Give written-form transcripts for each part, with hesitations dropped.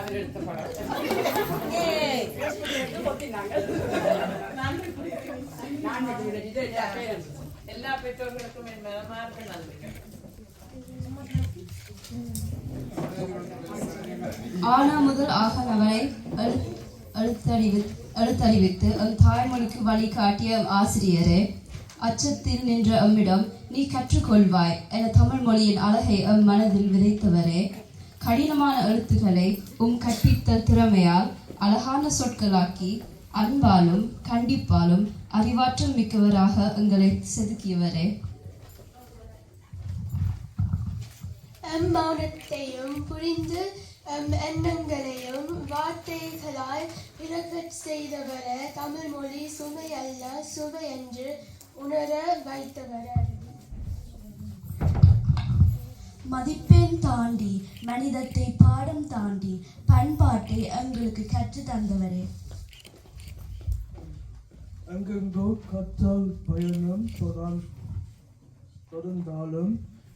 அவர் எடுத்த படம். எல்லா பெற்றோர்களுக்கும் என் மனமார்ந்த நன்றி. ஆனா முதல் ஆகனவரை எழுத்தறிவித்து தாய்மொழிக்கு வழிகாட்டிய ஆசிரியரே, அச்சத்தில் நின்ற எம்மிடம் நீ கற்றுக்கொள்வாய் என தமிழ் மொழியின் அழகை மனதில் விதைத்தவரே, கடினமான எழுத்துக்களை கற்பித்தல் திறமையால் அழகான சொற்களாக்கி அன்பாலும் கண்டிப்பாலும் அறிவாற்றல் மிக்கவராக எங்களை செதுக்கியவரே, மௌனத்தையும் புரிந்து எண்ணங்களையும் வார்த்தைகளால் விளக்கச் செய்தவரே, தமிழ் மொழி சுமை அல்ல சுவை என்று உணர வைத்தவரே, மதிப்பெண் தாண்டி மனிதத்தை பாடம் தாண்டி பண்பாட்டை எங்களுக்கு கற்று தந்தவரே, எங்கெங்கோ கற்றல் பயணம் தொடர்ந்தாலும்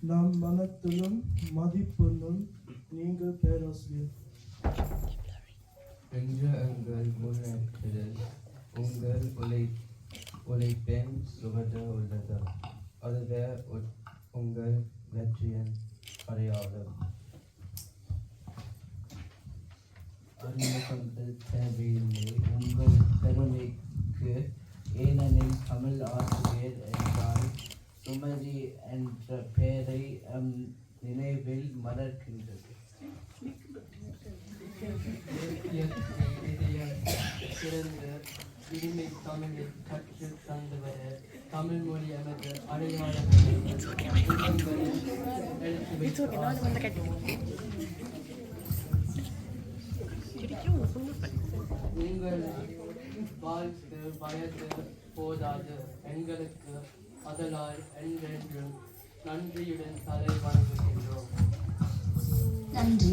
நம் மனத்திலும் மதிப்பெண்ணும் நீங்கள் பேராசிரியர். இன்று எங்கள் முன்னேற்றத்தில் உங்கள் உழைப்பின் சுவடு உள்ளது. அதுவே உங்கள் வெற்றியின் அடையாளம். அறிமுகங்கள் தேவையில்லை உங்கள் பெருமைக்கு, ஏனெனில் தமிழ் ஆசிரியர் என்றால் சுமதி என்ற பெயரை நினைவில் மலர்கின்றது. சிறந்த இனிமை தமிழை கற்று தந்தவர தமிழ் மொழி எமது அடையாளம் உங்கள் வாழ்த்து வயது போதாது எங்களுக்கு, அதனால் என்றென்றும் நன்றியுடன் தலை வணங்குகின்றோம். நன்றி.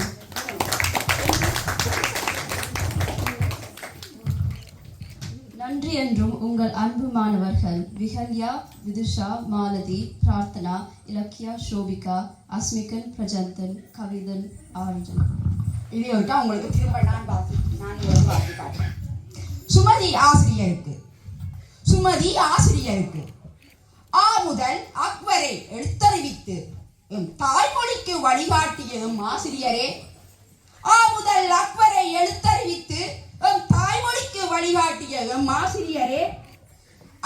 நன்றி என்றும் உங்கள் அன்பு மாணவர்கள் விகல்யா, விதுஷா, மாலதி, பிரார்த்தனா, இலக்கியா, ஷோபிகா, அஸ்மிகன், பிரஜந்தன், கவிதன், ஆர்ஜன். இதையோட்டா உங்களுக்கு திரும்ப நான் வாசி காட்டுறேன். சுமதி ஆசிரியருக்கு ஆ முதல் அக்வரை எழுத்தறிவித்து தாய்மொழிக்கு வழிகாட்டிய ஆசிரியரே, ஆ முதல் அக்வரை எழுத்தறிவித்து தாய்மொழிக்கு வழிகாட்டிய ஆசிரியரே,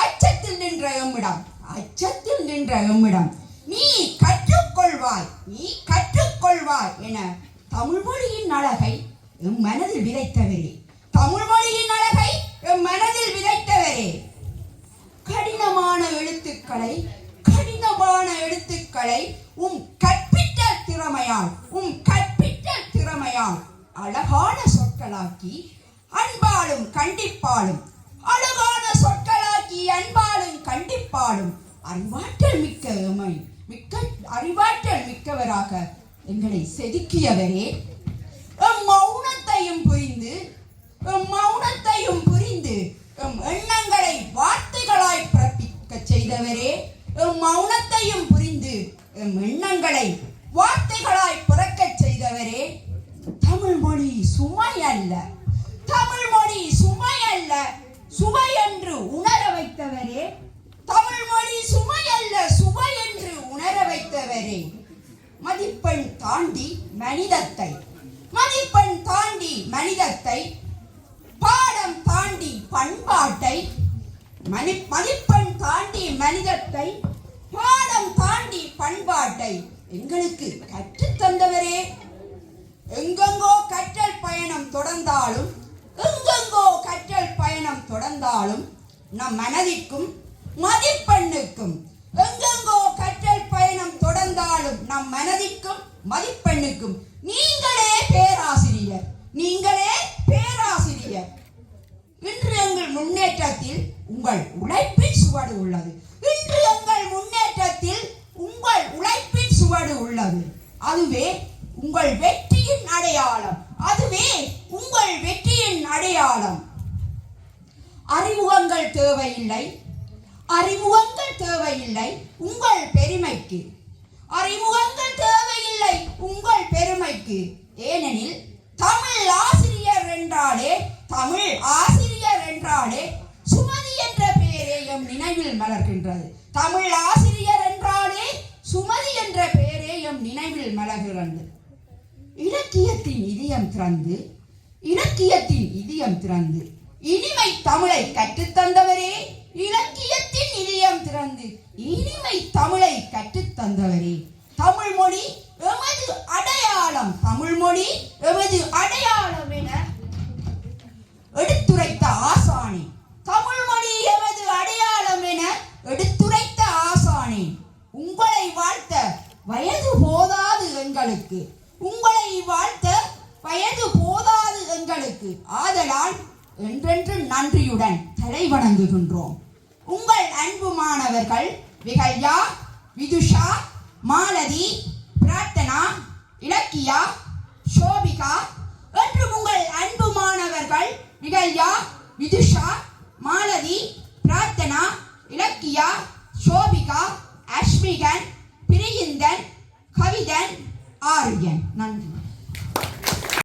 அச்சத்தில் நின்ற எம்மிடம் நீ கற்றுக்கொள்வாய் என தமிழ் மொழியின் அழகை மனதில் விதைத்தவரே, கடினமான எழுத்துக்களை கற்பித்தல் திறமையால் அழகான சொற்களாக்கி அன்பாலும் கண்டிப்பாலும் அறிவாற்றல் மிக்கவராக எங்களை செதுக்கியவரே, மௌனத்தையும் புரிந்து எண்ணங்களை வார்த்தைகளாய் பிறப்பிக்க செய்தவரே, மௌனத்தையும் புரிந்து எண்ணங்களை வார்த்தைகளாய் பிறக்கச் செய்தவரே, தமிழ் மொழி சுமை அல்ல சுவை என்று உணர வைத்தவரே, தமிழ் மொழி சுமை அல்ல சுவை என்று உணர வைத்தவரே, மதிப்பெண் தாண்டி மனிதத்தை பாடம் தாண்டி பண்பாட்டை, மதிப்பெண் தாண்டி மனிதத்தை பாடம் தாண்டி பண்பாட்டை எங்களுக்கு கற்றுத் தந்தவரே, எங்கெங்கோ கற்றல் பயணம் தொடர்ந்தாலும் நம் மனதிற்கும் மதிப்பெண்ணுக்கும், எங்கெங்கோ கற்றல் பயணம் தொடர்ந்தாலும் நம் மனதிற்கும் மதிப்பெண்ணுக்கும் நீங்களே பேராசிரியர். இன்று எங்கள் முன்னேற்றத்தில் உங்கள் உழைப்பின் சுவடு உள்ளது. அதுவே உங்கள் வெற்றியின் அடையாளம். அறிமுகங்கள் தேவையில்லை உங்கள் பெருமைக்கு, ஏனெனில் தமிழ் ஆசிரியர் என்றாலே சுமதி என்ற பெயரே எம் நினைவில் மலர்கின்றது. தமிழ் ஆசிரியர் என்றாலே சுமதி என்ற பெயரே எம் நினைவில் மலர்கிறது. இலக்கியத்தின் இதயம் திறந்து இனிமை தமிழை கற்றுத்தந்தவரே, இலக்கியத்தின் இதயம் திறந்து இனிமை தமிழை கற்றுத்தந்தவரே, தமிழ் மொழி எமது அடையாளம் என எடுத்துரைத்த ஆசானே, தமிழ் மொழி எமது அடையாளம் என எடுத்துரைத்த ஆசானே, உங்களை வாழ்த்த வயது போதாது எங்களுக்கு, ஆதலால் என்றென்று நன்றியுடன் தலை வணங்குகின்றோம். உங்கள் அன்பு மாணவர்கள் விகல்யா, விதுஷா, மாலதி, பிரார்த்தனா, இலக்கியா, சோபிகா மற்றும் உங்கள் அன்பு மாணவர்கள் விகல்யா, விதுஷா, மாலதி, பிரார்த்தனா, இலக்கியா, சோபிகா, அஸ்மிகன், பிரியந்தன், கவிதன், ஆரியன். நன்றி.